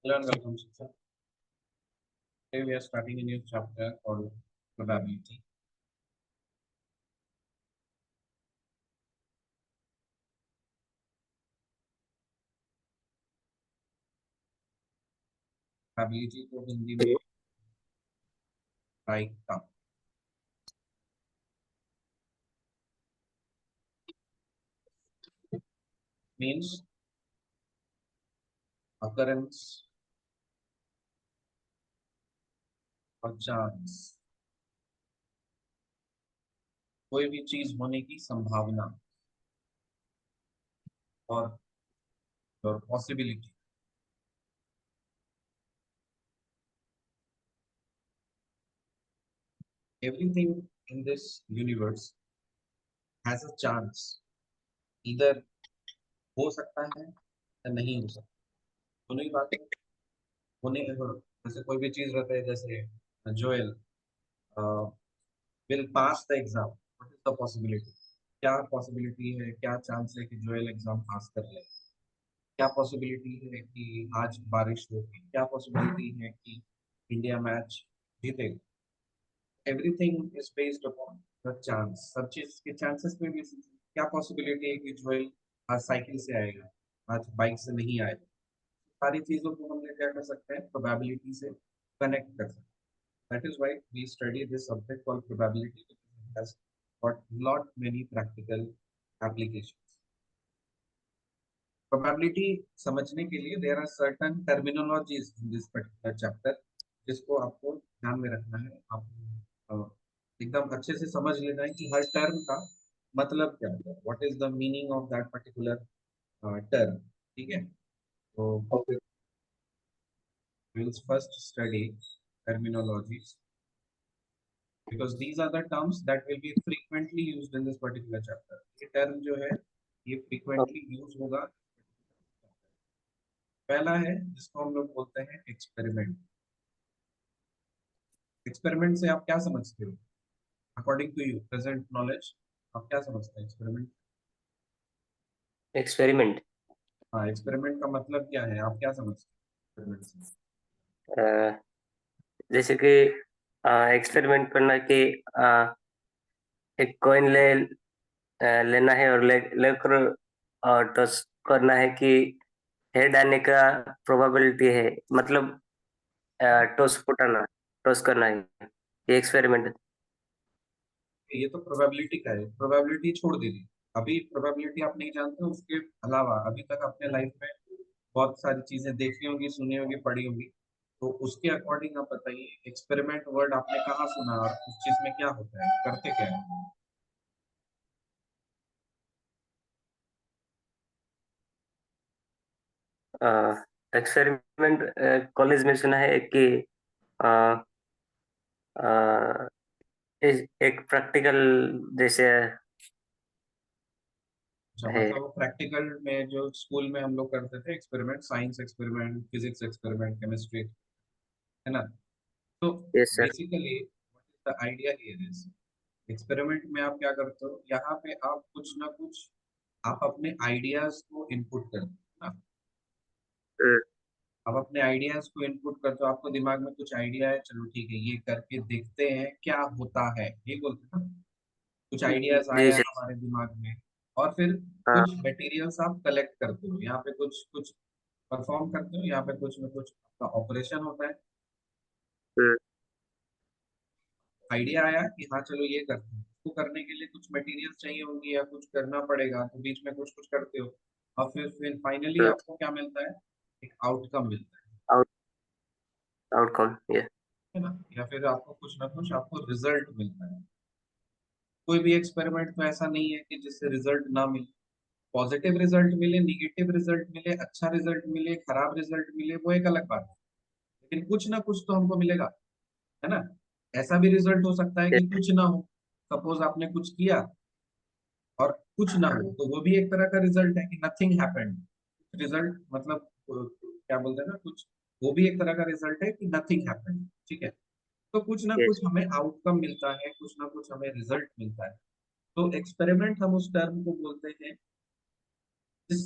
Hello and welcome, Shiksha. Today we are starting a new chapter called probability. Probability को हिंदी में प्रायिकता means occurrence और chance, कोई भी चीज होने की संभावना और possibility. Everything in this universe has a chance. Either हो सकता है या नहीं हो सकता. दोनों ही बात होने जैसे कोई भी चीज रहता है, जैसे Joel will pass the exam. What is the possibility? क्या पॉसिबिलिटी है, क्या चांस है कि जोएल एग्जाम पास कर ले? क्या पॉसिबिलिटी है कि आज बारिश होगी? क्या पॉसिबिलिटी है कि इंडिया मैच जीतेगा? Everything is based upon the chance. सब चीज के चांसेस पे भी क्या पॉसिबिलिटी है कि जोएल आज साइकिल से आएगा, आज बाइक से नहीं आएगा? सारी चीजों को हम क्या कर सकते हैं, प्रोबेबिलिटी से कनेक्ट कर सकते हैं. That is why we study this subject called probability, because it has got lot many practical applications. Probability समझने के लिए there are certain terminologies in this particular chapter, जिसको आपको ध्यान में रखना है. आपको एकदम अच्छे से समझ लेना है कि हर टर्म का मतलब क्या होता है. What is the meaning of that particular term? ठीक है, तो we will first study terminologies, because these are the terms that will be frequently used in this particular chapter. ये term जो है ये frequently use होगा. पहला है जिसको हम लोग बोलते हैं एक्सपेरिमेंट. एक्सपेरिमेंट से आप क्या समझते हो? According to you present knowledge, आप क्या समझते हैं एक्सपेरिमेंट? एक्सपेरिमेंट हाँ, एक्सपेरिमेंट का मतलब क्या है, आप क्या समझते हैं एक्सपेरिमेंट से? जैसे कि एक्सपेरिमेंट करना कि एक कॉइन लेना है और लेकर टॉस करना है कि हेड आने का प्रोबेबिलिटी है, मतलब टॉस करना है, ये एक्सपेरिमेंट है. ये तो प्रोबेबिलिटी का है. प्रोबेबिलिटी छोड़ दीजिए, अभी प्रोबेबिलिटी आप नहीं जानते. उसके अलावा अभी तक अपने लाइफ में बहुत सारी चीजें देखी होंगी, सुनी होंगी, पढ़ी होंगी. तो उसके अकॉर्डिंग आप बताइए, एक्सपेरिमेंट वर्ड आपने कहाँ सुना और उस चीज में क्या होता है, करते क्या है? एक्सपेरिमेंट कॉलेज में सुना है कि अ, अ, एक प्रैक्टिकल जैसे अच्छा, है. मतलब प्रैक्टिकल में जो स्कूल में हम लोग करते थे experiment, science experiment, physics experiment, chemistry, है ना? तो yes sir. Basically what is the idea here is, experiment में आप क्या करते हो, यहाँ पे आप कुछ ना कुछ आप अपने आइडियाज को इनपुट करते हो ना. आप अपने आइडियाज को इनपुट करते हो, आपको दिमाग में कुछ आइडिया है, चलो ठीक है ये करके देखते हैं क्या होता है, ये बोलते हैं ना. कुछ आइडियाज जी आया सर. हमारे दिमाग में, और फिर हाँ. कुछ मटेरियल्स आप कलेक्ट करते हो, यहाँ पे कुछ कुछ परफॉर्म करते हो, यहाँ पे कुछ ना कुछ आपका ऑपरेशन होता है. आइडिया आया कि हाँ चलो ये करते हैं, उसको करने के लिए कुछ मटेरियल चाहिए होंगी या कुछ करना पड़ेगा, तो बीच में कुछ कुछ करते हो, और फिर फाइनली आपको क्या मिलता है, एक आउटकम मिलता आउटकम ये. है ना, या फिर आपको कुछ ना कुछ आपको रिजल्ट मिलता है. कोई भी एक्सपेरिमेंट में ऐसा नहीं है कि जिससे रिजल्ट ना मिले. पॉजिटिव रिजल्ट मिले, निगेटिव रिजल्ट मिले, अच्छा रिजल्ट मिले, खराब रिजल्ट मिले, वो एक अलग बात है. लेकिन कुछ ना कुछ तो हमको मिलेगा, है ना. ऐसा भी रिजल्ट हो सकता है कि कुछ ना हो. सपोज आपने कुछ किया और कुछ ना हो, तो वो भी एक तरह का रिजल्ट है कि नथिंग हैपेंड. रिजल्ट मतलब क्या बोलते हैं ना, कुछ वो भी एक तरह का रिजल्ट है कि नथिंग हैपेंड. ठीक है, तो कुछ ना यस. कुछ हमें आउटकम मिलता है, कुछ ना कुछ हमें रिजल्ट मिलता है. तो एक्सपेरिमेंट हम उस टर्म को बोलते हैं जिस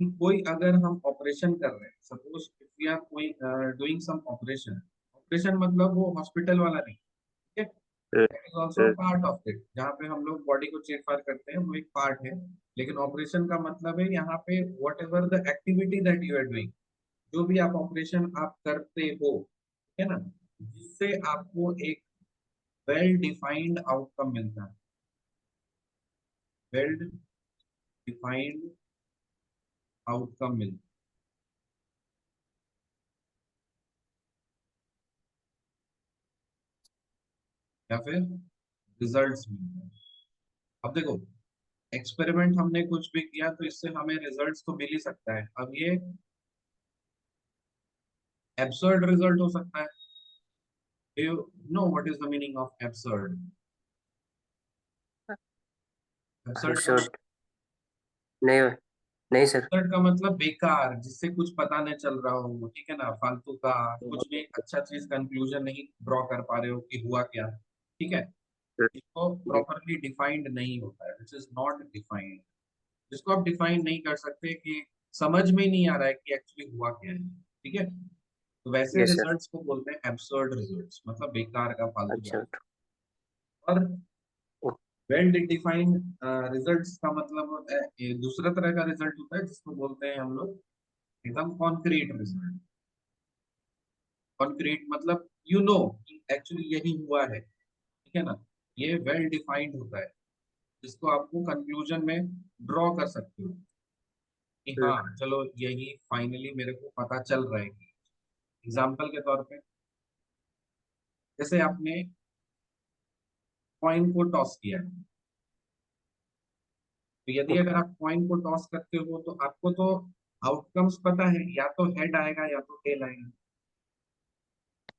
कि कोई अगर हम ऑपरेशन कर रहे हैं, सपोज इफ वी आर कोई डूइंग सम ऑपरेशन, ऑपरेशन मतलब वो हॉस्पिटल वाला नहीं, ठीक है, hmm, that is also part of it, जहाँ पे हम लोग बॉडी को चेक फार करते हैं वो एक पार्ट है। लेकिन ऑपरेशन का मतलब है यहाँ पे whatever the activity that you are doing, जो भी आप ऑपरेशन आप करते हो, ठीक है ना, जिससे आपको एक वेल डिफाइंड आउटकम मिलता है, वेल डिफाइंड आउटकम मिलता है या फिर रिजल्ट्स मिलते हैं। अब देखो, एक्सपेरिमेंट हमने कुछ भी किया तो इससे हमें रिजल्ट्स तो मिल ही सकता है। अब ये एब्सर्ड रिजल्ट हो सकता है। Do you know what is the meaning of absurd? Absurd का एब्सर्ड नहीं, नहीं सर। एब्सर्ड का मतलब बेकार, जिससे कुछ पता नहीं चल रहा हो, ठीक है ना, फालतू का, कुछ भी अच्छा चीज कंक्लूजन नहीं ड्रॉ कर पा रहे हो कि हुआ क्या, ठीक है, इसको जी, प्रॉपरली डिफाइंड नहीं होता है, विच इज नॉट डिफाइंड, जिसको आप डिफाइन नहीं कर सकते, कि समझ में ही नहीं आ रहा है कि एक्चुअली हुआ क्या है, ठीक है, तो वैसे यस सर। रिजल्ट्स को बोलते हैं एब्सर्ड रिजल्ट्स, मतलब बेकार का, फालतू का। एब्सर्ड। और वेल डिफाइंड रिजल्ट्स का मतलब होता है, ये दूसरा तरह का रिजल्ट होता है जिसको बोलते हैं हम लोग एकदम कॉन्क्रीट रिजल्ट। कॉन्क्रीट मतलब यू नो एक्चुअली यही हुआ है, ठीक है ना, ये वेल डिफाइंड होता है, जिसको आपको कंक्लूजन में ड्रॉ कर सकते हो कि हाँ चलो यही फाइनली मेरे को पता चल रहा है। कि एग्जाम्पल के तौर पे, जैसे आपने कॉइन को टॉस किया है, तो यदि अगर आप कॉइन को टॉस करते हो तो आपको तो आउटकम्स पता है, या तो हेड आएगा या तो टेल आएगा।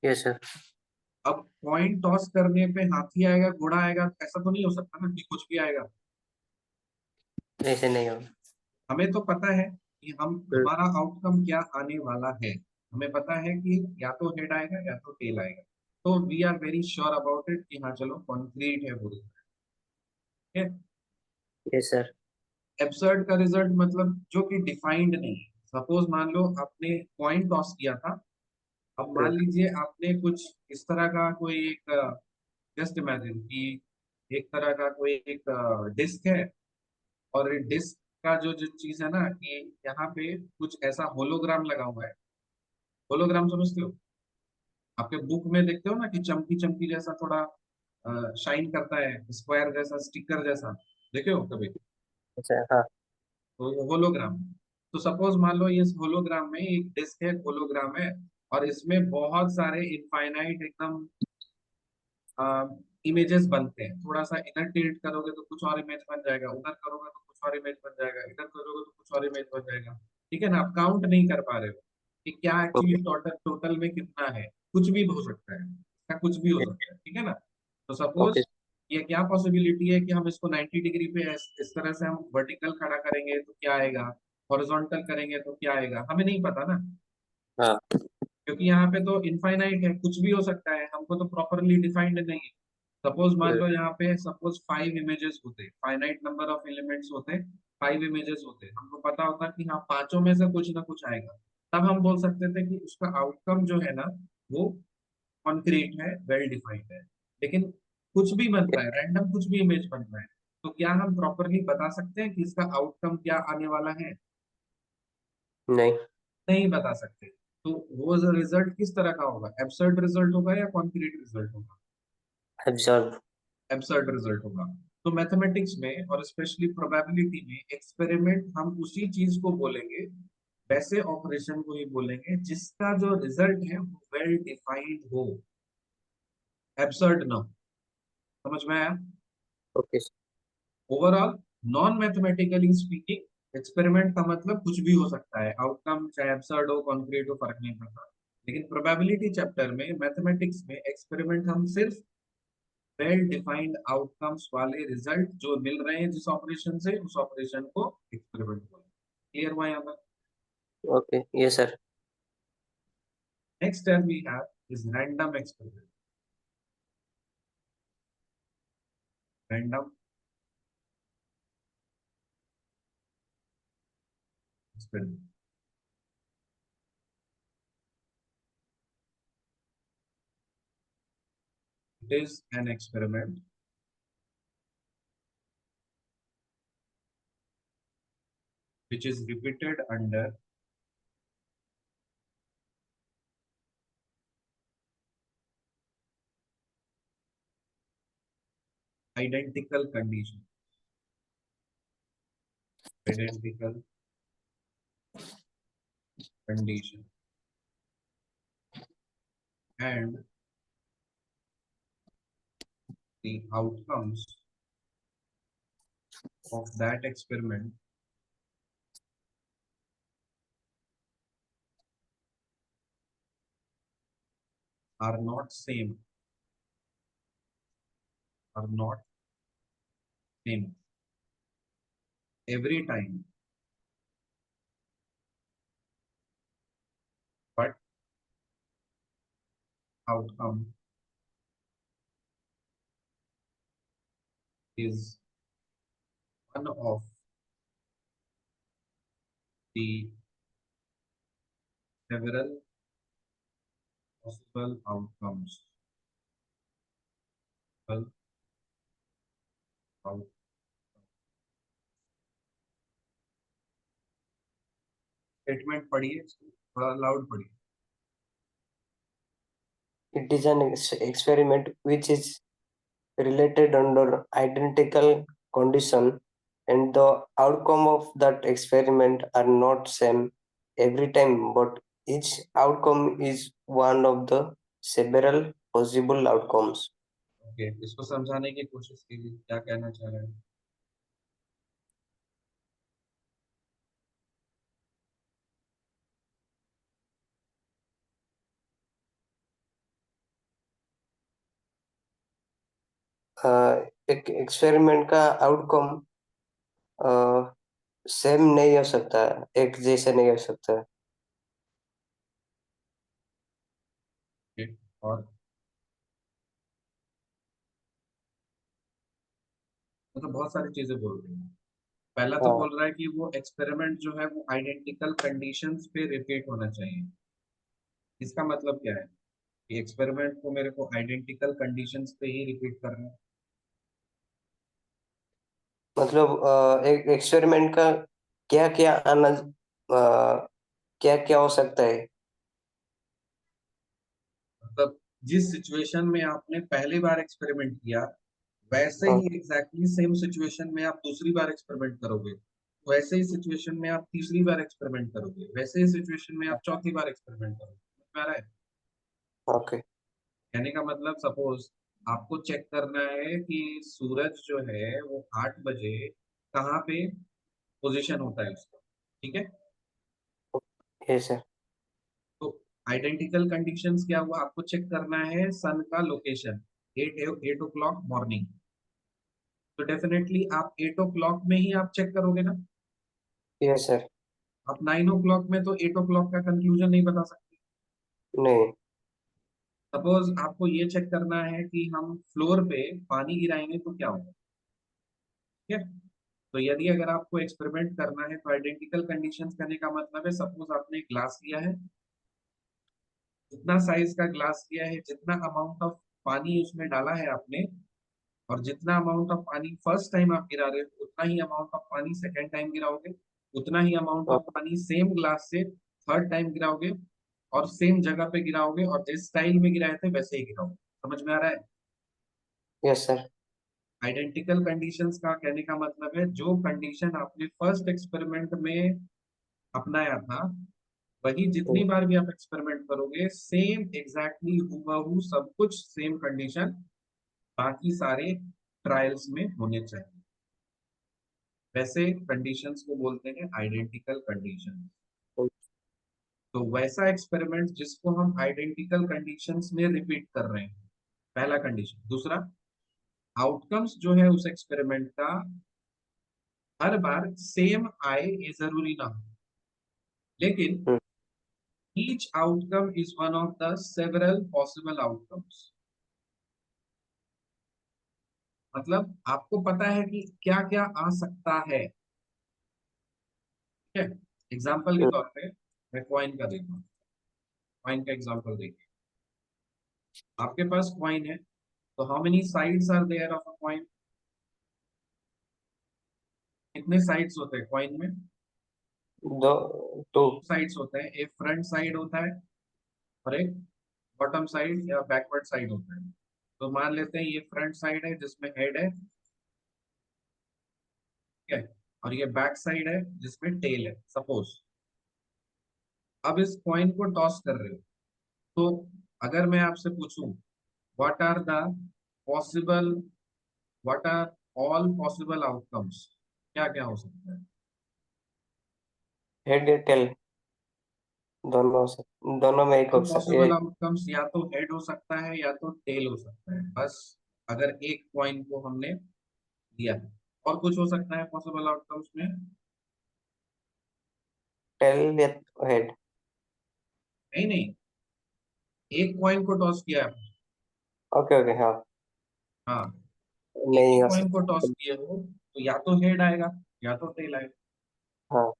Yes sir. अब कॉइन टॉस करने पे हाथी आएगा घोड़ा आएगा, ऐसा तो नहीं हो सकता ना कि कुछ भी आएगा। ऐसे नहीं होगा। हमें तो पता है कि हम हमारा आउटकम क्या आने वाला है, हमें पता है कि या तो हेड आएगा या तो टेल आएगा, तो we are very sure about it कि हाँ चलो कॉन्क्रीट है वो, ठीक है। Yes sir. एब्सर्ड का रिजल्ट मतलब जो कि डिफाइंड नहीं है। सपोज मान लो आपने कॉइन टॉस किया था, अब मान लीजिए आपने कुछ इस तरह का कोई एक, जस्ट इमेजिन कि एक तरह का कोई एक डिस्क है, और डिस्क का जो जो चीज है ना, कि यहाँ पे कुछ ऐसा होलोग्राम लगा हुआ है। होलोग्राम समझते हो? आपके बुक में देखते हो ना कि चमकी चमकी जैसा थोड़ा शाइन करता है, स्क्वायर जैसा, स्टिकर जैसा, देखे हो कभी? अच्छा हाँ। तो ये होलोग्राम। तो सपोज मान लो ये होलोग्राम में एक डिस्क है, होलोग्राम है, और इसमें बहुत सारे इनफाइनाइट एकदम इमेजेस बनते हैं। थोड़ा सा इधर टिल्ट करोगे तो कुछ और इमेज बन जाएगा, उधर करोगे तो कुछ और इमेज बन जाएगा, इधर करोगे तो कुछ और इमेज बन जाएगा, ठीक है ना, आप काउंट नहीं कर पा रहे हो कि क्या एक्चुअली ओके। टोटल टोटल में कितना है। कुछ भी हो सकता है, इसका कुछ भी हो सकता है, ठीक है ना। तो ओके। सपोज ये क्या पॉसिबिलिटी है कि हम इसको 90 डिग्री पे इस तरह से हम वर्टिकल खड़ा करेंगे तो क्या आएगा, हॉरिजॉन्टल करेंगे तो क्या आएगा, हमें नहीं पता ना, हाँ। क्योंकि यहाँ पे तो इनफाइनाइट है, कुछ भी हो सकता है, हमको तो प्रॉपरली डिफाइंड नहीं है। सपोज मान लो यहाँ पे सपोज 5 इमेजेस होते, फाइनाइट नंबर ऑफ एलिमेंट्स होते, 5 इमेजेस होते, हमको पता होता कि हाँ पांचों में से कुछ ना कुछ आएगा, तब हम बोल सकते थे कि उसका आउटकम जो है ना वो कॉन्क्रीट है, वेल डिफाइंड है। लेकिन कुछ भी बन रहा है, रैंडम कुछ भी इमेज बन रहा है, तो क्या हम प्रॉपरली बता सकते हैं कि इसका आउटकम क्या आने वाला है? नहीं। नहीं बता सकते। तो वो रिजल्ट किस तरह का होगा, एब्सर्ड रिजल्ट होगा या कॉन्क्रीट रिजल्ट होगा? एब्सॉर्ब। एब्सर्ड रिजल्ट होगा। तो मैथमेटिक्स में और स्पेशली प्रोबेबिलिटी में एक्सपेरिमेंट हम उसी चीज को बोलेंगे, वैसे ऑपरेशन को ही बोलेंगे जिसका जो रिजल्ट है वो वेल डिफाइंड हो, एब्सर्ड ना हो। समझ में आया? Okay. Overall non mathematically speaking, experiment का मतलब कुछ भी हो सकता है, आउटकम चाहे एब्सर्ड हो कॉन्क्रीट हो फर्क नहीं पड़ता। लेकिन प्रोबेबिलिटी चैप्टर में, मैथमेटिक्स में, एक्सपेरिमेंट हम सिर्फ वेल डिफाइंड आउटकम्स वाले रिजल्ट जो मिल रहे हैं जिस ऑपरेशन से, उस ऑपरेशन को एक्सपेरिमेंट बोलते हैं। क्लियर हुआ यहाँ पर? Okay. Yes sir. Next step we have is random experiment. Random experiment. It is an experiment which is repeated under identical condition. Identical condition. And the outcomes of that experiment are not same. Are not same every time, but outcome is one of the several possible outcomes. Well, statement पढ़िए, थोड़ा loud पढ़िए. It is an experiment which is related under identical condition, and the outcome of that experiment are not same every time, but each outcome is one of the several possible outcomes. Okay, इसको समझाने की कोशिश कीजिए, क्या कहना चाह रहे हैं. एक एक्सपेरिमेंट का आउटकम सेम नहीं हो सकता, एक जैसे नहीं हो सकता. ओके, और मतलब बहुत सारी चीजें बोल रही हैं. पहला तो हाँ, बोल रहा है कि वो एक्सपेरिमेंट जो है वो आइडेंटिकल कंडीशंस पे रिपीट होना चाहिए. इसका मतलब क्या है कि एक्सपेरिमेंट को मेरे को आइडेंटिकल कंडीशंस पे ही रिपीट करना है. मतलब एक एक्सपेरिमेंट का क्या क्या आना, क्या क्या हो सकता है. मतलब जिस सिचुएशन में आपने पहली बार एक्सपेरिमेंट किया, वैसे हाँ, ही एग्जैक्टली सेम सिचुएशन में आप दूसरी बार एक्सपेरिमेंट करोगे, वैसे ही सिचुएशन में आप तीसरी बार एक्सपेरिमेंट करोगे, वैसे ही सिचुएशन में आप चौथी बार एक्सपेरिमेंट करोगे. समझ में आ रहा है? ओके. कहने का मतलब सपोज आपको चेक करना है कि सूरज जो है वो 8 बजे कहाँ पे पोजीशन होता है उसका. ठीक है. Yes sir. तो आइडेंटिकल कंडीशंस क्या हुआ, आपको चेक करना है सन का लोकेशन 8 o'clock मॉर्निंग. तो डेफिनेटली आप 8 o'clock में ही आप चेक करोगे ना. Yes sir. आप 9 o'clock में तो 8 o'clock का कंक्लूजन नहीं बता सकते. नहीं. सपोज आपको ये चेक करना है कि हम फ्लोर पे पानी गिराएंगे तो क्या होगा. ठीक है. तो यदि अगर आपको एक्सपेरिमेंट करना है तो आइडेंटिकल कंडीशंस करने का मतलब है, सपोज आपने एक ग्लास लिया है, जितना साइज का ग्लास लिया है, जितना अमाउंट ऑफ पानी उसमें डाला है आपने, और जितना अमाउंट ऑफ पानी फर्स्ट टाइम आप गिरा रहे हो उतना ही अमाउंट ऑफ पानी सेकेंड टाइम गिराओगे, उतना ही अमाउंट ऑफ पानी सेम ग्लास से थर्ड टाइम गिराओगे, और सेम जगह पे गिराओगे, और जिस स्टाइल में गिराए थे वैसे ही गिराओगे. समझ में आ रहा है? Yes sir. आइडेंटिकल कंडीशंस का कहने का मतलब है जो कंडीशन आपने फर्स्ट एक्सपेरिमेंट में अपनाया था, वही जितनी बार भी आप एक्सपेरिमेंट करोगे सेम एग्जैक्टली हूबहू सब कुछ सेम कंडीशन बाकी सारे ट्रायल्स में होने चाहिए. वैसे कंडीशंस को बोलते हैं आइडेंटिकल कंडीशन. तो वैसा एक्सपेरिमेंट जिसको हम आइडेंटिकल कंडीशंस में रिपीट कर रहे हैं, पहला कंडीशन. दूसरा, आउटकम्स जो है उस एक्सपेरिमेंट का हर बार सेम आए ये जरूरी ना हो, लेकिन each outcome is one of the several possible outcomes. मतलब आपको पता है कि क्या क्या आ सकता है. ठीक है. एग्जाम्पल के तौर पे मैं कॉइन का देता हूँ, कॉइन का एग्जाम्पल देखिए। आपके पास कॉइन है, तो how many sides are there of a coin? कितने साइड्स होते हैं कॉइन में? दो, टू। साइड्स होते हैं, एक फ्रंट साइड होता है और एक बॉटम साइड या बैकवर्ड साइड होता है। तो मान लेते हैं ये फ्रंट साइड है जिसमें हेड है, ठीक है, और ये बैक साइड है जिसमें टेल है सपोज। अब इस कॉइन को टॉस कर रहे हो, तो अगर मैं आपसे पूछूं what are the possible, what are all possible outcomes, क्या क्या हो सकता है? हेड या टेल, दोनों में एक ऑल ऑप्शन पॉसिबल एक। आउटकम्स या तो हेड हो सकता है या तो टेल हो सकता है, बस अगर एक कॉइन को हमने दिया है। और कुछ हो सकता है पॉसिबल आउटकम्स में? टेल या हेड। नहीं नहीं, एक कॉइन को टॉस किया है आपने। ओके ओके, हाँ। हाँ, एक ही नहीं हो कॉइन को टॉस सकता। किए हो तो या तो हेड आएगा या तो टेल आएगा, हाँ।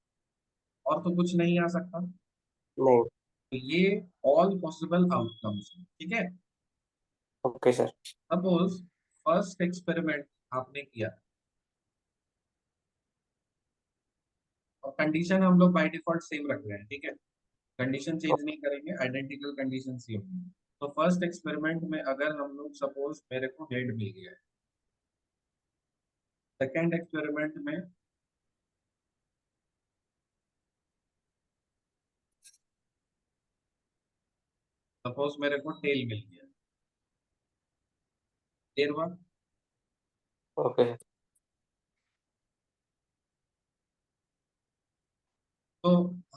और तो कुछ नहीं आ सकता। नहीं। तो ये ऑल पॉसिबल आउटकम्स है, ठीक है। Okay sir. Suppose first experiment आपने किया, और कंडीशन हम लोग बाय डिफॉल्ट सेम रख रहे हैं, ठीक है, कंडीशन चेंज नहीं करेंगे, आइडेंटिकल कंडीशन सेम है। तो फर्स्ट एक्सपेरिमेंट में अगर हम लोग सपोज मेरे को हेड मिल गया है, सेकेंड एक्सपेरिमेंट में सपोज मेरे को टेल मिल गया, क्लियर हुआ? ओके। तो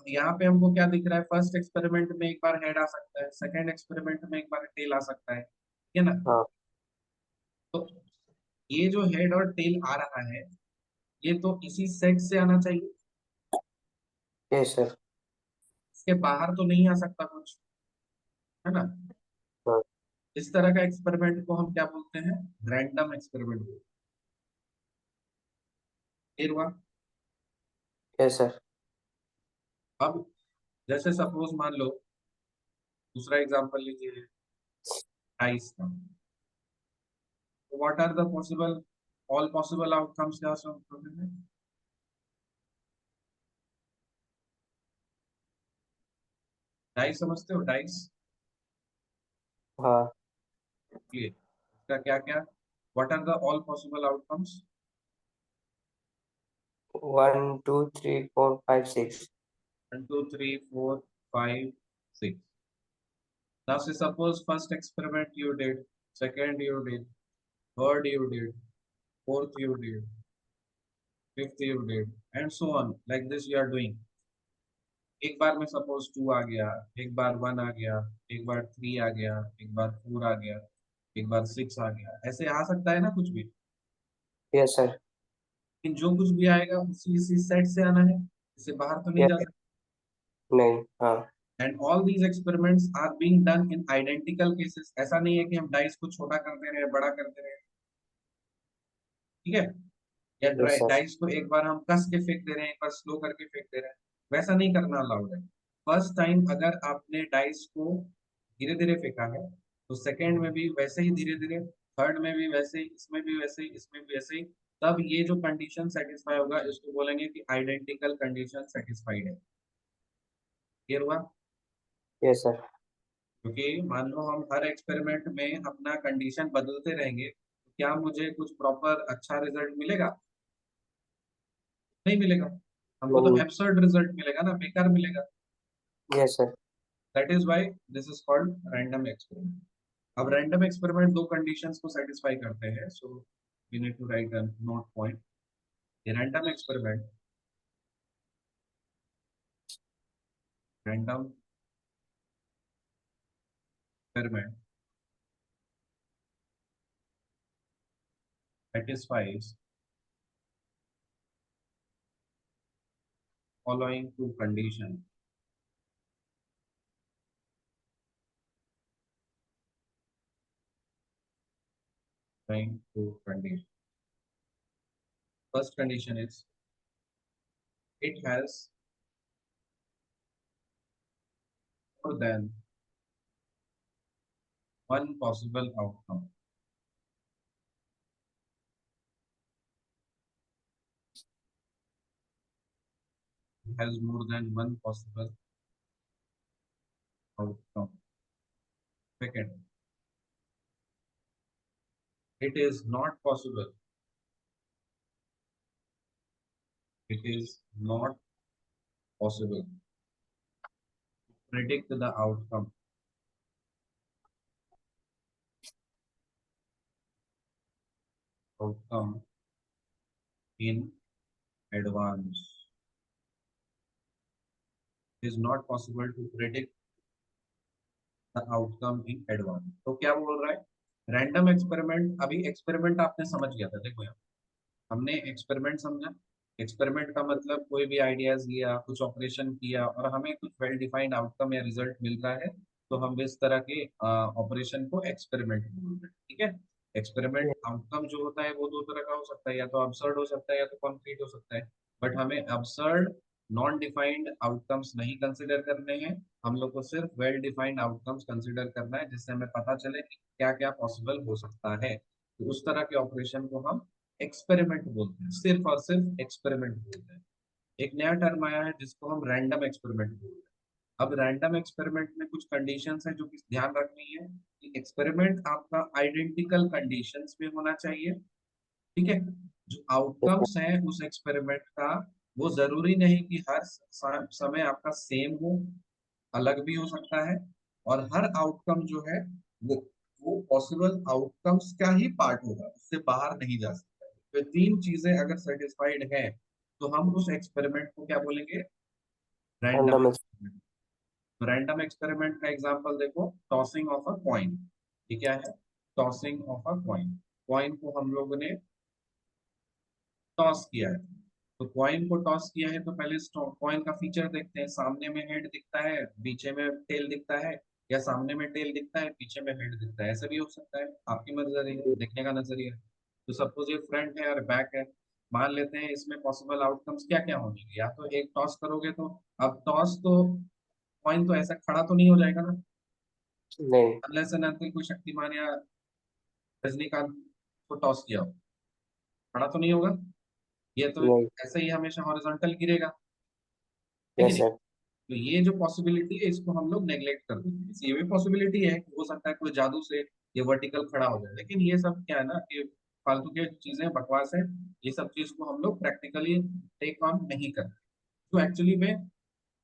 यहाँ पे हमको क्या दिख रहा है, फर्स्ट एक्सपेरिमेंट में एक बार हेड आ सकता है, सेकेंड एक्सपेरिमेंट में एक बार टेल आ सकता है, ठीक है ना? हाँ। तो ये जो हेड और टेल आ रहा है, ये तो इसी सेट से आना चाहिए, यस सर। इसके बाहर तो नहीं आ सकता कुछ, है ना? हाँ। इस तरह का एक्सपेरिमेंट को हम क्या बोलते हैं? रैंडम एक्सपेरिमेंट बोलते हैं। क्लियर हुआ? Yes sir. अब जैसे सपोज मान लो, दूसरा एग्जांपल लीजिए डाइस का। What are the possible, all possible outcomes क्या हैं? डाइस समझते हो, डाइस? हाँ। क्लियर, इसका क्या क्या, what are the all possible outcomes? 1 2 3 4 5 6। 1 2 3 4 5 6। Now say suppose first experiment you did, second you did, third you did, fourth you did, fifth you did, and so on. Like this you are doing. एक बार में suppose 2 आ गया, एक बार 1 आ गया, एक बार 3 आ गया, एक बार 4 आ गया, एक बार 6 आ गया, ऐसे आ सकता है ना कुछ भी। Yes sir. लेकिन जो कुछ भी आएगा उसी इसी सेट से आना है, इससे बाहर तो नहीं जा यस। सकता। नहीं। हाँ। And all these experiments are being done in identical cases. ऐसा नहीं है कि हम डाइस को छोटा करते रहे, बड़ा करते रहे, ठीक है, या यस सर। डाइस को एक बार हम कस के फेंक दे रहे हैं, एक बार स्लो करके फेंक दे रहे हैं, वैसा नहीं करना अलाउड है। फर्स्ट टाइम अगर आपने डाइस को धीरे धीरे फेंका है, तो सेकेंड में भी वैसे ही धीरे धीरे, थर्ड में भी वैसे ही, इसमें भी वैसे ही, इसमें भी वैसे ही। तब ये जो कंडीशन सेटिस्फाई होगा इसको बोलेंगे कि आइडेंटिकल कंडीशन सेटिस्फाइड है। क्लियर हुआ? Yes sir. क्योंकि मान लो हम हर एक्सपेरिमेंट में अपना कंडीशन बदलते रहेंगे, तो क्या मुझे कुछ प्रॉपर अच्छा रिजल्ट मिलेगा? नहीं मिलेगा, हमको तो नहीं। एब्सर्ड रिजल्ट मिलेगा ना, बेकार मिलेगा। Yes sir. That is why this is called random experiment. अब रैंडम एक्सपेरिमेंट दो कंडीशंस को सेटिस्फाई करते हैं, so we need to write a note point. ये random experiment satisfies following two conditions. Following two conditions. First condition is it has more than one possible outcome. Has more than one possible outcome. Second, it is not possible. It is not possible to predict the outcome. Outcome in advance. It is not possible to predict the outcome in advance. तो क्या बोल रहा है random experiment अभी experiment आपने समझ गया था देखो यहाँ हमने एक्सपेरिमेंट समझा एक्सपेरिमेंट का मतलब कोई भी आइडियाज लिया कुछ ऑपरेशन किया और हमें कुछ वेल डिफाइंड आउटकम या रिजल्ट मिलता है तो हम इस तरह के ऑपरेशन को एक्सपेरिमेंट बोलते हैं ठीक है एक्सपेरिमेंट आउटकम जो होता है वो दो तरह का हो सकता है या तो अब्सर्ड हो सकता है या तो कॉन्क्रीट हो सकता है बट हमें अब्सर्ड नॉन डिफाइंड आउटकम्स नहीं कंसिडर करने हैं हम लोग को सिर्फ वेल डिफाइंड आउटकम्स कंसिडर करना है जिससे हमें पता चले कि क्या क्या पॉसिबल हो सकता है तो उस तरह के ऑपरेशन को हम एक्सपेरिमेंट बोलते हैं सिर्फ और सिर्फ एक्सपेरिमेंट बोलते हैं एक नया टर्म आया है जिसको हम रैंडम एक्सपेरिमेंट बोलते हैं अब रैंडम एक्सपेरिमेंट में कुछ कंडीशंस है जो कि ध्यान रखनी है कि एक्सपेरिमेंट आपका आइडेंटिकल कंडीशंस में होना चाहिए ठीक है जो आउटकम्स हैं उस एक्सपेरिमेंट का वो जरूरी नहीं कि हर समय आपका सेम हो अलग भी हो सकता है और हर आउटकम जो है वो वो पॉसिबल आउटकम्स का ही पार्ट होगा उससे बाहर नहीं जा सकता तो तीन चीजें अगर सेटिस्फाइड है तो हम उस एक्सपेरिमेंट को क्या बोलेंगे random random experiment random experiment का एग्जांपल देखो टॉसिंग ऑफ अ कॉइन ये क्या है tossing of a coin coin को हम लोगों ने टॉस किया है तो कॉइन को टॉस किया है तो पहले कॉइन का फीचर देखते हैं सामने में हेड दिखता है पीछे में टेल दिखता है या सामने में टेल दिखता है पीछे में हेड दिखता है ऐसा भी हो सकता है आपकी मर्जी है देखने का नजरिया तो सपोज ये फ्रंट है और बैक है मान लेते हैं इसमें पॉसिबल आउटकम्स क्या क्या होंगे या तो एक टॉस करोगे तो अब टॉस तो कॉइन तो ऐसा खड़ा तो नहीं हो जाएगा ना नहीं अनलेस एंड अनटिल कोई शक्तिमान या रजनीकांत को टॉस किया हो खड़ा तो नहीं होगा ये तो नहीं ऐसे ही हमेशा हॉरिजॉन्टल गिरेगा है कि यस नहीं सर तो ये जो पॉसिबिलिटी है इसको हम लोग नेग्लेक्ट कर देते हैं ये भी पॉसिबिलिटी है कि हो सकता है कोई जादू से ये वर्टिकल खड़ा हो जाए लेकिन ये सब क्या है ना कि फालतू की चीजें बकवास है ये सब चीज को हम लोग प्रैक्टिकली टेक ऑन नहीं करते तो एक्चुअली में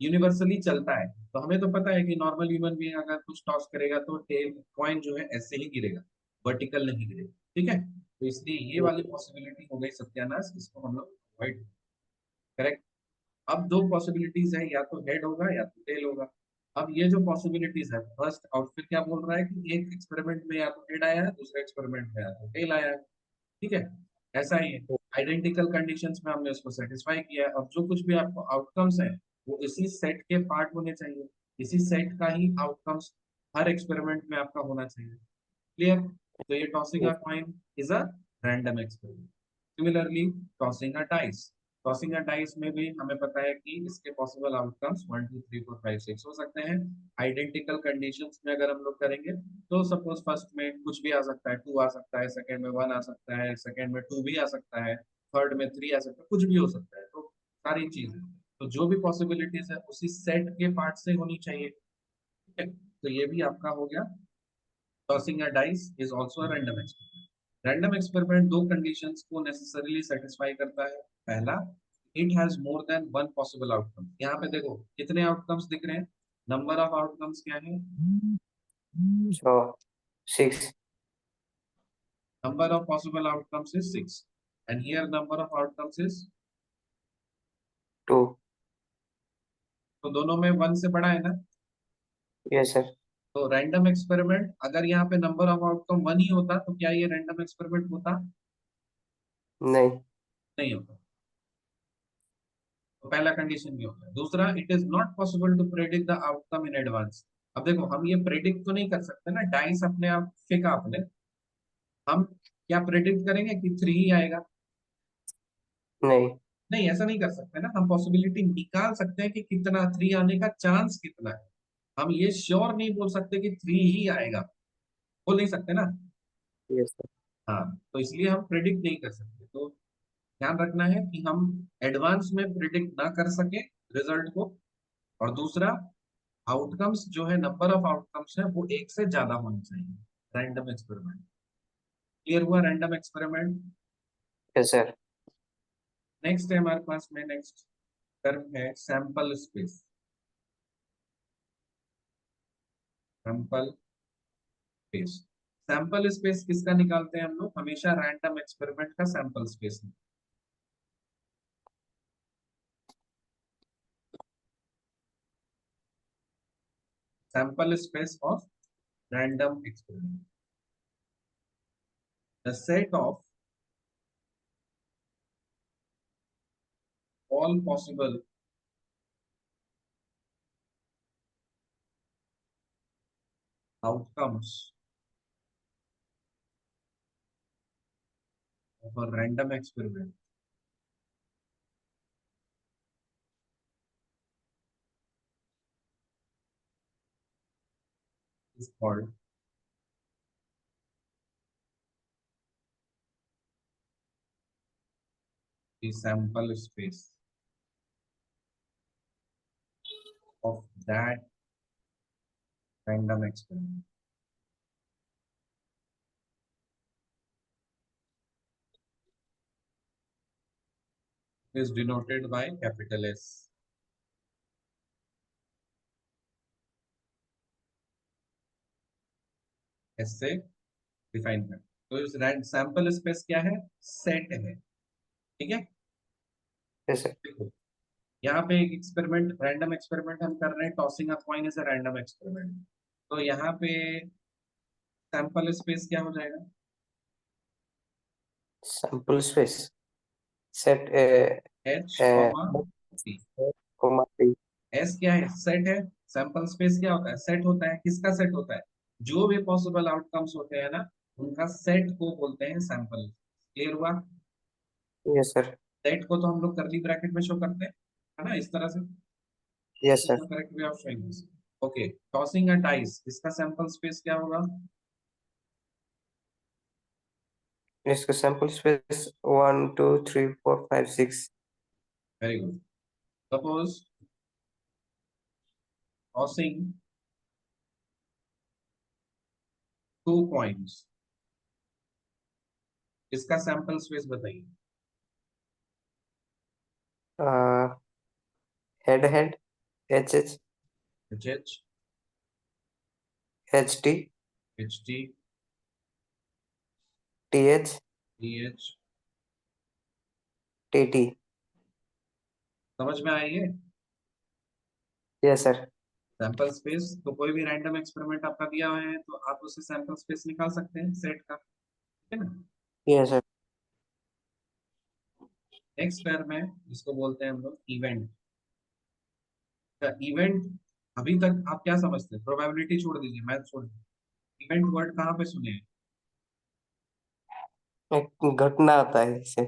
यूनिवर्सली चलता है तो हमें तो पता है कि नॉर्मल ह्यूमन बीइंग अगर कुछ टॉस करेगा तो टेल कॉइन जो है ऐसे ही गिरेगा वर्टिकल नहीं गिरेगा ठीक है तो इसलिए ये वाली पॉसिबिलिटी हो गई सत्यानाश इसको हम लोग अवॉइड करेक्ट अब दो पॉसिबिलिटीज है या तो हेड होगा या तो टेल होगा अब ये जो पॉसिबिलिटीज है फर्स्ट आउटफिट क्या बोल रहा है कि एक एक्सपेरिमेंट में या तो हेड आया है दूसरे एक्सपेरिमेंट में या तो टेल आया है ठीक है ऐसा ही है आइडेंटिकल कंडीशंस में हमने उसको सेटिस्फाई किया है और जो कुछ भी आपको आउटकम्स है वो इसी सेट के पार्ट होने चाहिए इसी सेट का ही आउटकम्स हर एक्सपेरिमेंट में आपका होना चाहिए क्लियर तो ये tossing a coin is a random experiment similarly tossing a dice tossing a dice में भी हमें पता है कि इसके पॉसिबल आउटकम्स 1 2 3 4 5 6 हो सकते हैं आइडेंटिकल कंडीशंस में अगर हम लोग करेंगे तो सपोज फर्स्ट में कुछ भी आ सकता है 2 आ सकता है सेकंड में 1 आ सकता है सेकंड में 2 भी आ सकता है थर्ड में 3 आ सकता है कुछ भी हो सकता है तो सारी चीजें तो जो भी पॉसिबिलिटीज है उसी सेट के पार्ट से होनी चाहिए ठीक है तो ये भी आपका हो गया tossing a dice is also a random experiment random experiment दो कंडीशंस को नेसेसरीली सेटिस्फाई करता है पहला it has more than one possible outcome यहाँ पे देखो कितने आउटकम्स दिख रहे हैं नंबर ऑफ आउटकम्स क्या है सो 6 number of possible outcomes is 6 and here number of outcomes is 2 तो दोनों में 1 से बड़ा है ना यस सर तो रैंडम एक्सपेरिमेंट अगर यहाँ पे नंबर ऑफ आउटकम 1 ही होता तो क्या ये रैंडम एक्सपेरिमेंट होता नहीं नहीं होता तो पहला कंडीशन ये होता है दूसरा it is not possible to predict the outcome in advance अब देखो हम ये प्रेडिक्ट तो नहीं कर सकते ना डाइस अपने आप फेंका आपने हम क्या प्रेडिक्ट करेंगे कि 3 ही आएगा नहीं नहीं ऐसा नहीं कर सकते ना हम पॉसिबिलिटी निकाल सकते हैं कि कितना 3 आने का चांस कितना है हम ये श्योर नहीं बोल सकते कि 3 ही आएगा, बोल नहीं सकते ना। Yes sir. हाँ, तो इसलिए हम प्रिडिक्ट नहीं कर सकते। तो ध्यान रखना है कि हम एडवांस में प्रिडिक्ट ना कर सके रिजल्ट को। और दूसरा, आउटकम्स जो है, नंबर ऑफ आउटकम्स है वो एक से ज्यादा होने चाहिए रैंडम एक्सपेरिमेंट। क्लियर हुआ random experiment? Yes sir. Next है हमारे पास में, नेक्स्ट टर्म है sample space. Sample space, sample space किसका निकालते हैं हम लोग? हमेशा रैंडम एक्सपेरिमेंट का sample space. Sample space of random experiment, the set of all possible outcomes of a random experiment is called the sample space of that random experiment. It is denoted by capital S. S से define कर। तो इस sample space क्या है? Set है। ठीक है, yes sir. देखो यहाँ पे एक एक्सपेरिमेंट, रैंडम एक्सपेरिमेंट हम कर रहे हैं, tossing a coin is a random experiment. तो यहाँ पे सैंपल स्पेस क्या हो जाएगा? Sample space set H comma P। Comma P. S क्या है? सेट है। सैंपल स्पेस क्या होता है? सेट होता है। किसका सेट होता है? जो भी पॉसिबल आउटकम्स होते हैं ना, उनका सेट को बोलते हैं सैंपल। क्लियर हुआ? Yes sir. सेट को तो हम लोग कर्ली ब्रैकेट में शो करते हैं, है ना, इस तरह से। Yes sir. Correct way of showing this. Okay, tossing a dice, इसका सैंपल स्पेस क्या होगा? इसका sample space 1 2 3 4 5 6। Very good. Suppose tossing 2 coins, इसका सैंपल स्पेस बताइए। Head head H H H H, H T H T, T H T H. T T. समझ में आई है? Yes sir. Sample space तो कोई भी रैंडम एक्सपेरिमेंट आपका दिया हुआ है तो आप उससे सैंपल स्पेस निकाल सकते हैं सेट का, ठीक है ना। Yes sir. नेक्स्ट टर्म है जिसको बोलते हैं हम लोग इवेंट। इवेंट, अभी तक आप क्या समझते हैं? प्रोबेबिलिटी छोड़ दीजिए, मैथ छोड़ दीजिए, इवेंट वर्ड कहाँ पे सुने हैं? एक घटना होता है इसे।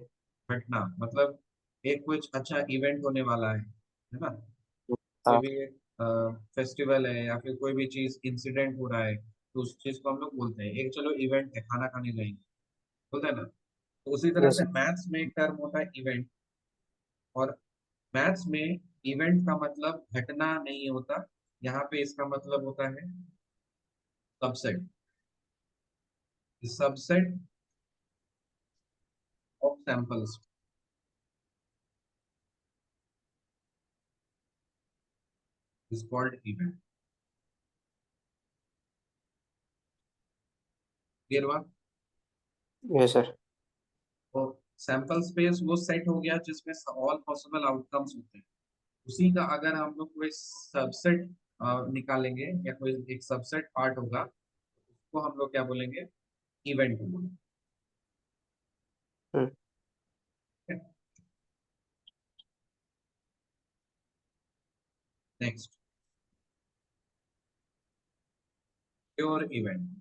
घटना मतलब एक कुछ अच्छा इवेंट होने वाला है ना। कोई हाँ। भी फेस्टिवल है या फिर कोई भी चीज इंसिडेंट हो रहा है, तो उस चीज को हम लोग बोलते हैं, एक चलो इवेंट है, खाना खाने जाएंगे, बोलते हैं ना। तो उसी तरह यस से मैथ्स में एक टर्म होता है इवेंट। और मैथ्स में इवेंट का मतलब घटना नहीं होता, यहाँ पे इसका मतलब होता है subset, subset of samples is called event. Clear हुआ? Yes sir. तो सैंपल स्पेस वो सेट हो गया जिसमें ऑल पॉसिबल आउटकम्स होते हैं। उसी का अगर हम लोग कोई सबसेट निकालेंगे या कोई एक सबसेट पार्ट होगा, उसको हम लोग क्या बोलेंगे? इवेंट बोलेंगे। नेक्स्ट, प्योर इवेंट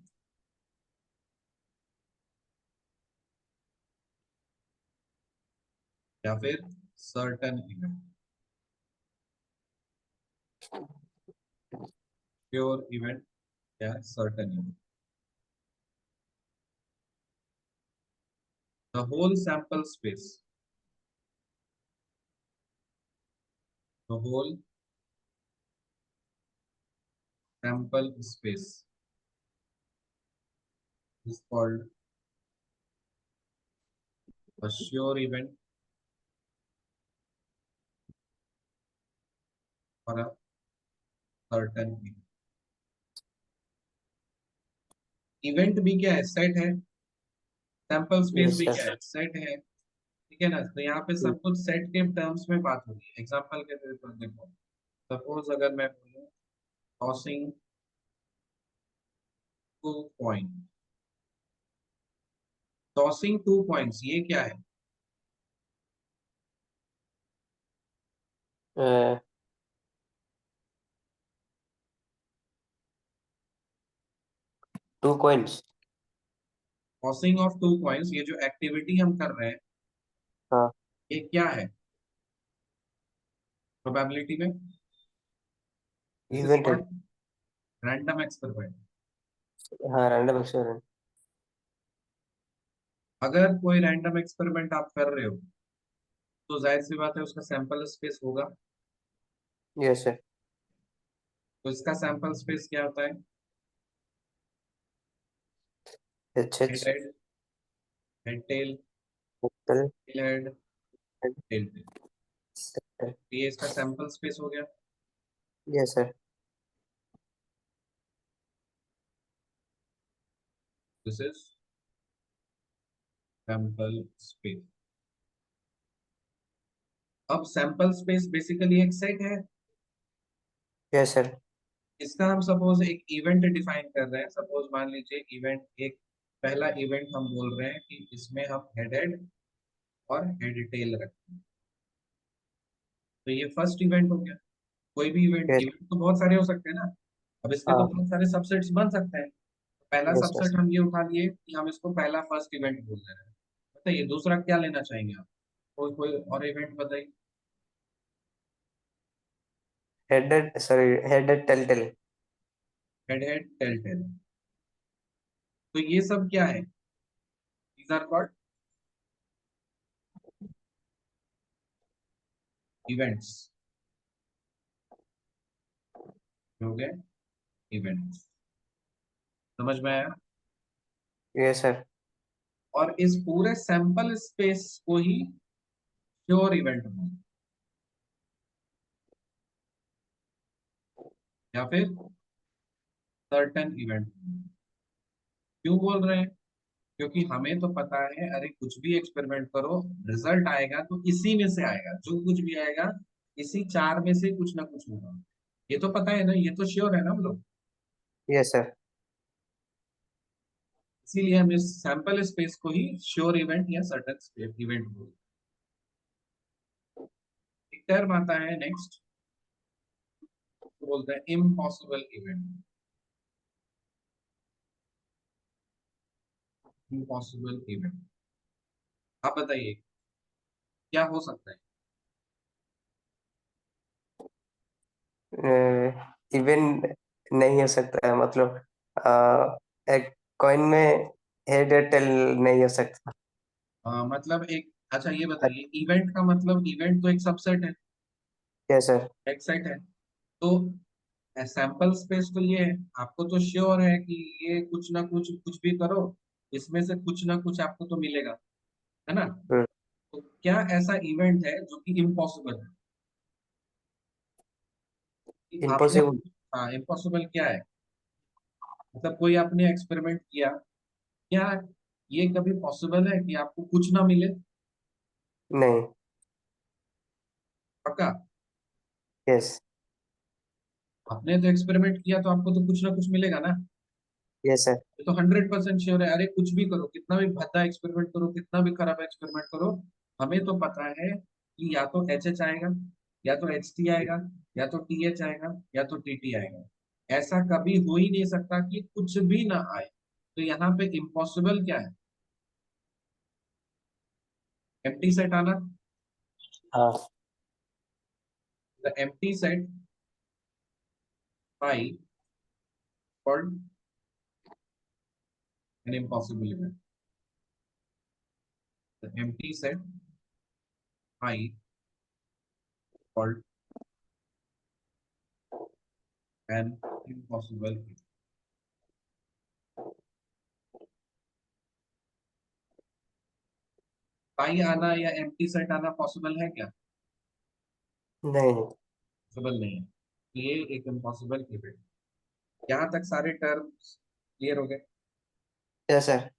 या फिर सर्टन इवेंट। प्योर इवेंट या certain event. The whole sample space, the whole sample space is called a sure event or a certain event। Event भी क्या है, सेट है। सैंपल स्पेस यस भी क्या sir. है, सेट है। ठीक है ना, तो यहाँ पे सब कुछ सेट के टर्म्स में बात हो रही है। एग्जांपल के तौर पर देखो, सपोज अगर मैं बोलूँ tossing two point, tossing 2 points, ये क्या है? 2 coins। टॉसिंग ऑफ 2 पॉइंट्स, ये जो एक्टिविटी हम कर रहे हैं, हाँ। ये क्या है प्रोबेबिलिटी में? This is event. Called random experiment. हाँ, रैंडम एक्सपेरिमेंट। अगर कोई रैंडम एक्सपेरिमेंट आप कर रहे हो तो जाहिर सी बात है उसका सैंपल स्पेस होगा। Yes sir. तो इसका सैंपल स्पेस क्या होता है? H H. Head, head tail, total. Head, tail tail. ये इसका सैंपल स्पेस हो गया। Yes sir. This is sample space. अब सैंपल स्पेस बेसिकली एक सेट है। Yes sir. इसका हम सपोज एक इवेंट डिफाइन कर रहे हैं। सपोज मान लीजिए इवेंट एक, पहला इवेंट हम बोल रहे हैं कि इसमें हम हेड हेड और हेड टेल रखते हैं। तो ये फर्स्ट इवेंट हो गया। कोई भी इवेंट, यस। इवेंट तो बहुत सारे हो सकते हैं ना। अब इसके तो हाँ। बहुत सारे सबसेट्स बन सकते हैं। पहला यस यस। सबसेट हम ये उठा लिए कि हम इसको पहला फर्स्ट इवेंट बोल रहे हैं। बताइए दूसरा क्या लेना चाहेंगे आप? कोई कोई और इवेंट बताइए। Headed, sorry, headed tail. Head head tail tail. तो ये सब क्या है? These are called events. हो गए इवेंट्स। समझ में आया? Yes sir. और इस पूरे सैंपल स्पेस को ही प्योर इवेंट बोलते हैं, या फिर सर्टेन इवेंट। क्यों बोल रहे हैं? क्योंकि हमें तो पता है, अरे कुछ भी एक्सपेरिमेंट करो, रिजल्ट आएगा तो इसी में से आएगा। जो कुछ भी आएगा इसी चार में से कुछ ना कुछ होगा। ये तो पता है ना, ये तो श्योर है ना हम लोग। Yes sir. इसीलिए हम इस सैंपल स्पेस को ही श्योर इवेंट या सर्टेन इवेंट बोलते हैं। एक टर्म आता है नेक्स्ट, तो बोलते हैं इम्पॉसिबल इवेंट। इम्पॉसिबल इवेंट, आप बताइए क्या हो सकता है? इवेंट नहीं हो सकता है, मतलब एक कॉइन में हेड और टेल नहीं हो सकता। मतलब एक, अच्छा ये बताइए, इवेंट का मतलब, इवेंट तो एक सबसेट है, यस सर। एक सेट है। तो सैंपल स्पेस तो ये है, आपको तो श्योर है कि ये कुछ ना कुछ, कुछ भी करो इसमें से कुछ ना कुछ आपको तो मिलेगा, है ना? तो क्या ऐसा इवेंट है जो कि इम्पॉसिबल है कि आपने, इम्पॉसिबल। हाँ इम्पॉसिबल क्या है? मतलब कोई आपने एक्सपेरिमेंट किया, क्या ये कभी पॉसिबल है कि आपको कुछ ना मिले? नहीं। पक्का? यस। आपने तो एक्सपेरिमेंट किया तो आपको तो कुछ ना कुछ मिलेगा ना। Yes sir. ये तो 100% श्योर है। अरे कुछ भी करो, कितना भी भद्दा एक्सपेरिमेंट करो, कितना भी खराब एक्सपेरिमेंट करो, हमें तो पता है कि या तो एच एच आएगा, या तो एच टी आएगा, या तो टी एच आएगा, या तो टी टी आएगा। ऐसा कभी हो ही नहीं सकता कि कुछ भी ना आए। तो यहाँ पे इम्पॉसिबल क्या है? एम्प्टी सेट आना। हाँ। The empty set by called an impossible event. The empty set I called an impossible event. I आना या empty set आना पॉसिबल है क्या? नहीं। पॉसिबल नहीं है। ये एक इम्पॉसिबल इवेंट। यहाँ तक सारे टर्म्स क्लियर हो गए। Yes sir.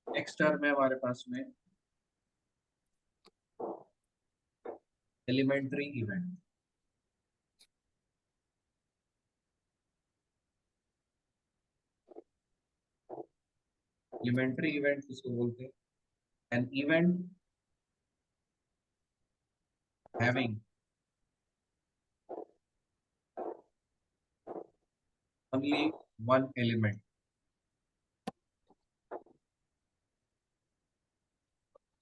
नेक्स्ट टर्म है हमारे पास में एलिमेंट्री इवेंट। एलिमेंट्री इवेंट किसको बोलते हैं? An event having only one element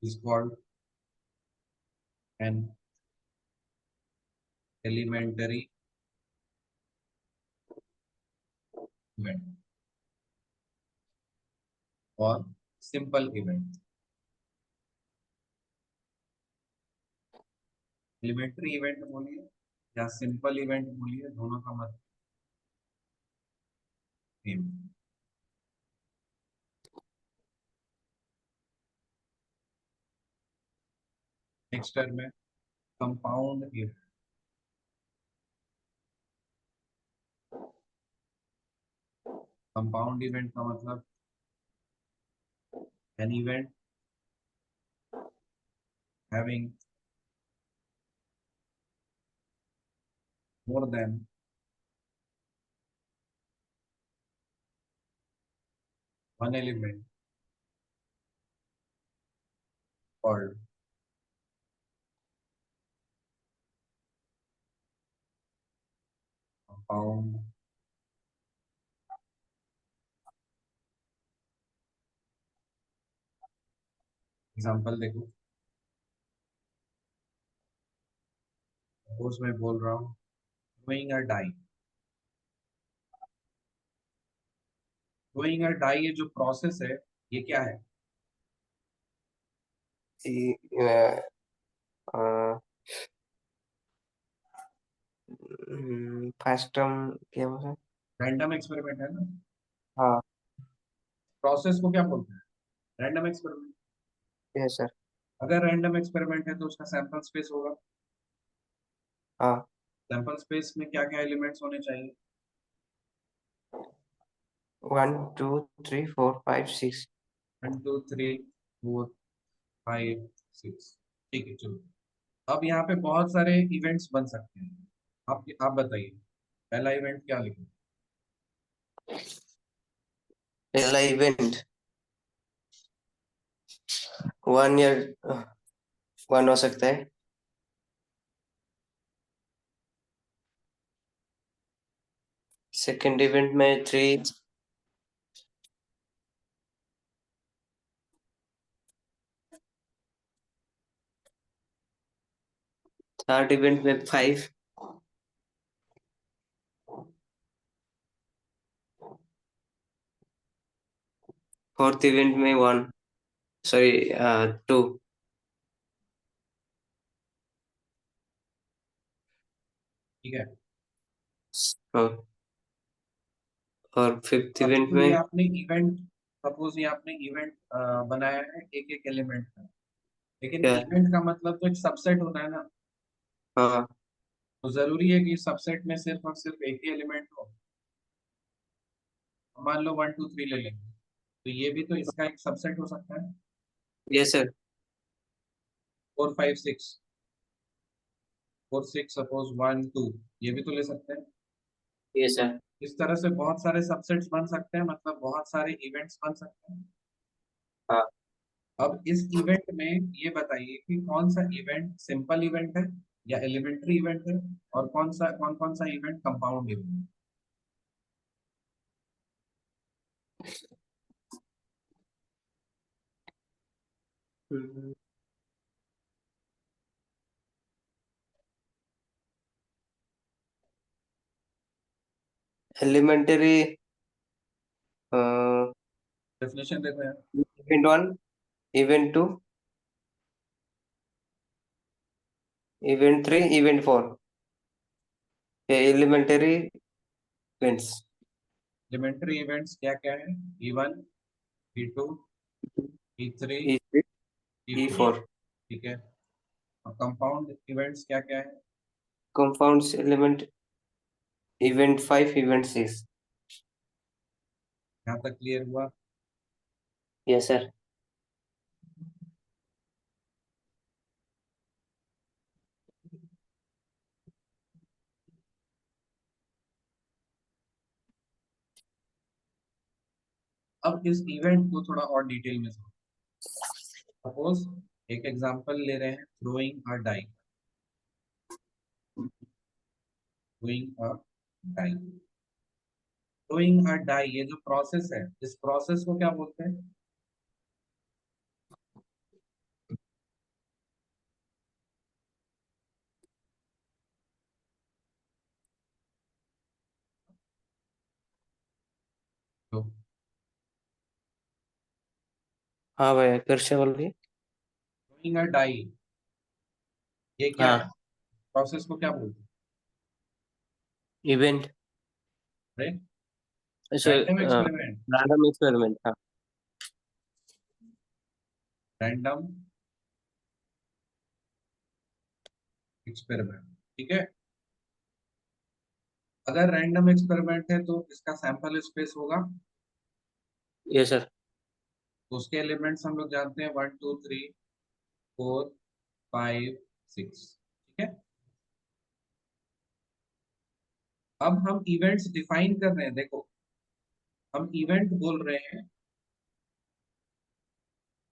is called an elementary event or simple event। Elementary event बोलिए या सिंपल इवेंट बोलिए, दोनों का मतलब सेम। नेक्स्ट टर्म है कंपाउंड इवेंट। कंपाउंड इवेंट का मतलब an event having more than one element called compound example देखो। सपोज मैं बोल रहा हूँ doing a die. Doing a die ये जो प्रोसेस है ये क्या है? फर्स्ट टर्म क्या बोला? रैंडम एक्सपेरिमेंट है ना। हाँ। प्रोसेस को क्या बोलते हैं? Random experiment. Yes sir. अगर रैंडम एक्सपेरिमेंट है तो उसका सैंपल स्पेस होगा। हाँ। सैंपल स्पेस में क्या क्या एलिमेंट्स होने चाहिए? 1 2 3 4 5 6। 1 2 3 4 5 6। ठीक है चलो। अब यहाँ पे बहुत सारे इवेंट्स बन सकते हैं। आप बताइए पहला इवेंट क्या लिखें? पहला इवेंट 1 ईयर 1 हो सकता है। सेकंड इवेंट में 3। थर्ड इवेंट में 5। फोर्थ इवेंट में 1 सॉरी 2। ठीक है। और फिफ्थ अब इवेंट जो ये में आपने इवेंट सपोज ये आपने इवेंट बनाया है एक एक एलिमेंट का, लेकिन क्या? इवेंट का मतलब तो एक सबसेट होता है ना। हाँ। तो जरूरी है कि सबसेट में सिर्फ और सिर्फ एक ही एलिमेंट हो। मान लो 1 2 3 ले लेंगे तो ये भी तो इसका एक सबसेट हो सकता है। Yes sir. 4 5 6 4 6 सपोज 1 2 ये भी तो ले सकते हैं। Yes sir. इस तरह से बहुत सारे सबसेट्स बन सकते हैं, मतलब बहुत सारे इवेंट्स बन सकते हैं। हाँ। अब इस इवेंट में ये बताइए कि कौन सा इवेंट सिंपल इवेंट है या एलिमेंट्री इवेंट है, और कौन कौन सा इवेंट कंपाउंड इवेंट है। हम्म, एलिमेंटरी डेफिनेशन देखो यार। Event one, event two, event three, event four, elementary events. Elementary events क्या क्या है? E1, E2, E3, ई थ्री, ई E4। फोर। ठीक है। और कंपाउंड इवेंट्स क्या क्या है? Compounds element event five, event six. यहाँ तक क्लियर हुआ? Yes sir. अब इस इवेंट को थोड़ा और डिटेल में समझो। सपोज एक एग्जांपल ले रहे हैं, throwing a die. Throwing a die. Throwing a die, ये जो प्रोसेस है, इस प्रोसेस को क्या बोलते हैं? तो हाँ भाई, फिर से बोलिए। थ्रोइंग अ डाई, ये क्या है? हाँ, प्रोसेस को क्या बोलते इवेंट, हैं? ऐसे रैंडम एक्सपेरिमेंट। Random experiment. हाँ। Random experiment. ठीक है। अगर रैंडम एक्सपेरिमेंट है तो इसका सैंपल स्पेस होगा। Yes sir. तो उसके एलिमेंट्स हम लोग जानते हैं, 1 2 3 4 5 6। ठीक है। अब हम इवेंट्स डिफाइन कर रहे हैं, देखो। हम इवेंट बोल रहे हैं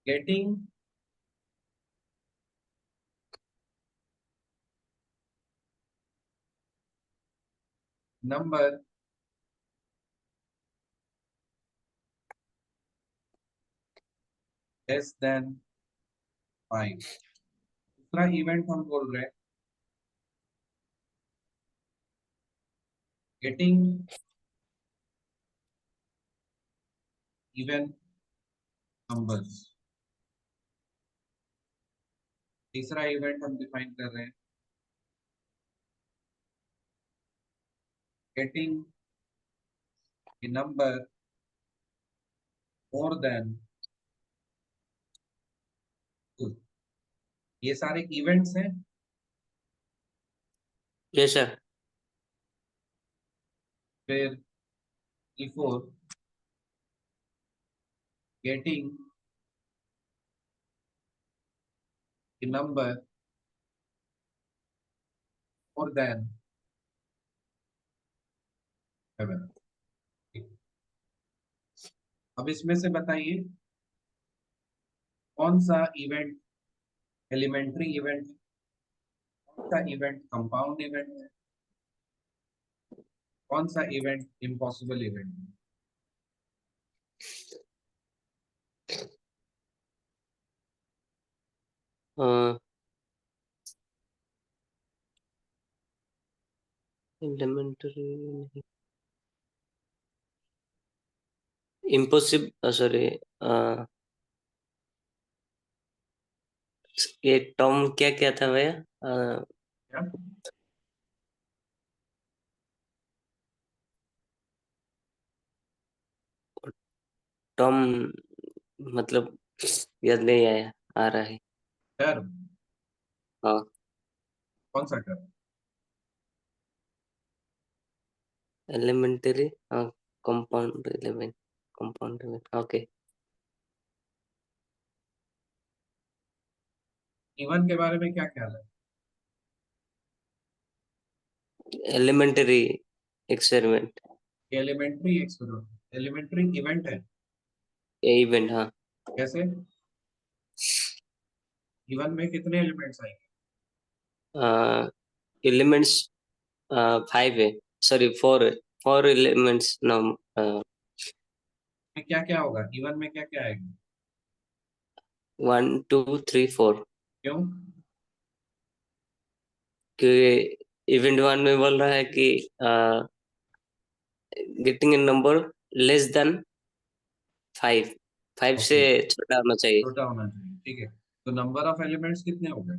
गेटिंग नंबर लेस देन 5। दूसरा इवेंट हम बोल रहे हैं गेटिंग इवन नंबर्स। तीसरा इवेंट हम डिफाइन कर रहे हैं getting a number more than 2। ये सारे इवेंट्स हैं। Yes sir. फिर E4 getting a number more than 7। अब इसमें से बताइए कौन सा इवेंट एलिमेंट्री इवेंट है, कौन सा इवेंट कंपाउंड इवेंट है, कौन सा इवेंट इम्पॉसिबल इवेंट है? Elementary, impossible, sorry. ये टर्म क्या क्या था भैया? क्या? टर्म मतलब याद नहीं आया, आ रहा है। टर्म। हाँ। कौन सा टर्म? एलिमेंटरी, हाँ। Compound element, compound element, okay. Even के बारे में क्या ख्याल है? Elementary experiment. Elementary experiment, elementary event है। ये इवेंट, हाँ। कैसे? इवन में कितने एलिमेंट्स आएंगे? एलिमेंट्स फाइव है, सॉरी फोर है। फोर एलिमेंट्स नाम। में क्या क्या होगा? इवन में क्या क्या आएगा? One two three four. क्यों? कि इवेंट वन में बोल रहा है कि getting a number less than 5, 5 से ओके, छोटा होना चाहिए। छोटा होना चाहिए, ठीक है। तो नंबर ऑफ एलिमेंट्स कितने हो गए?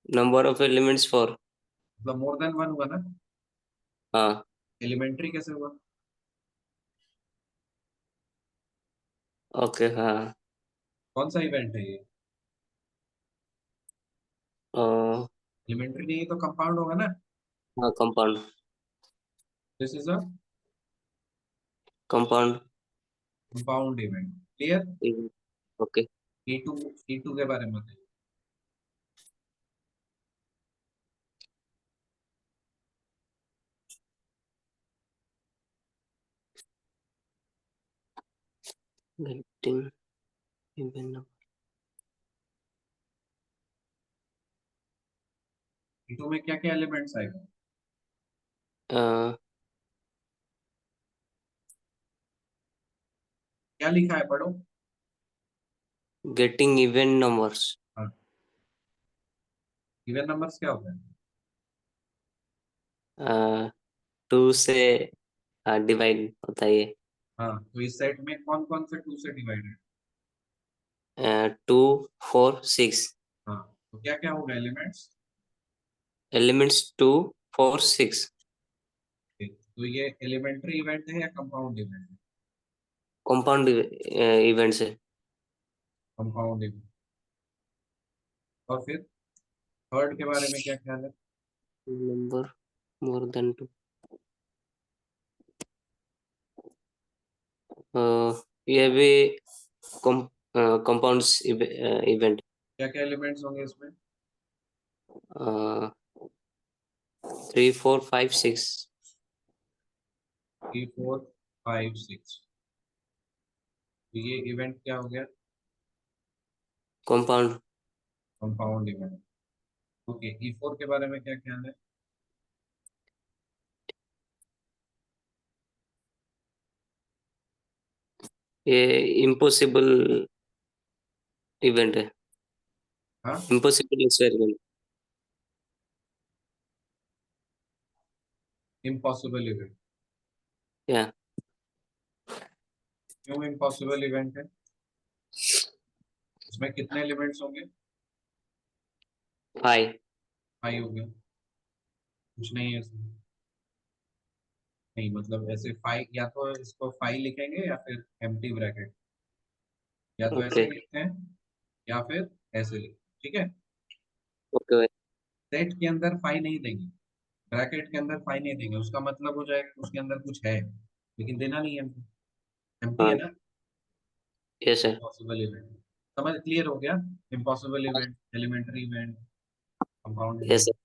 Number of elements 4। मतलब मोर देन वन हुआ ना? हाँ। एलिमेंट्री कैसे हुआ? ओके। हाँ। कौन सा इवेंट है ये? हाँ, एलिमेंट्री नहीं है तो कंपाउंड होगा ना? Compound. This is a compound. Compound event, clear. Okay. E2, E2 के बारे में बताइए। गेटिंग इवन E2 में क्या क्या एलिमेंट्स आएगा? नंबर। क्या लिखा है, पढ़ो। Getting even numbers. हाँ, इवन नंबर्स क्या होता है? 2 से डिवाइड होता है ये। हाँ, तो इस सेट में कौन कौन से टू से डिवाइड है? 2, 4, 6। हाँ, तो क्या क्या होगा एलिमेंट्स? एलिमेंट्स 2, 4, 6। तो ये एलिमेंट्री इवेंट है या कंपाउंड इवेंट है? कंपाउंड इवेंट्स है। Compound event. और फिर थर्ड के बारे में क्या ख्याल है? Number more than 2। ये भी कंपाउंड्स इवेंट। क्या क्या एलिमेंट्स होंगे इसमें? 3, 4, 5, 6। 3, 4, 5, 6। तो ये इवेंट क्या हो गया? Compound. Compound event. Okay, E4 के बारे में क्या ख्याल है? ये इम्पॉसिबल इवेंट है। हाँ, इम्पॉसिबल एक्सपेरिमेंट। Impossible event. या क्यों इम्पॉसिबल इवेंट है? इसमें कितने एलिमेंट्स होंगे? 5। 5 हो गए। कुछ नहीं है इसमें। नहीं, मतलब ऐसे 5, या तो इसको 5 लिखेंगे या फिर एम्प्टी ब्रैकेट। या तो ऐसे ओके। लिखते हैं या फिर ऐसे लिखते हैं, ठीक है। ओके। सेट के अंदर 5 नहीं देंगे, ब्रैकेट के अंदर 5 नहीं देंगे, उसका मतलब हो जाएगा कि उसके अंदर कुछ है, लेकिन देना नहीं है हमको। एम्प्टी है हाँ। ना। Yes sir. Impossible event. समझ क्लियर हो गया? Impossible event, elementary event, compound yes event.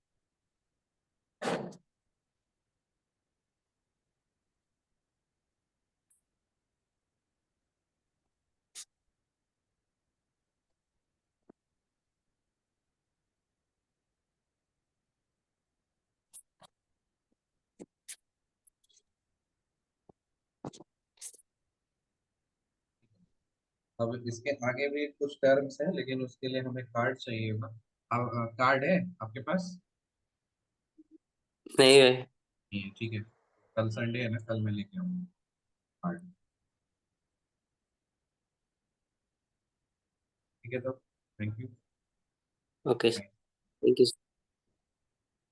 अब इसके आगे भी कुछ टर्म्स हैं, लेकिन उसके लिए हमें कार्ड चाहिए होगा। अब कार्ड है आपके पास? नहीं है। नहीं है, ठीक है। कल संडे है ना, कल मैं लेके आऊंगा कार्ड। ठीक है, तो thank you. Okay. Thank you.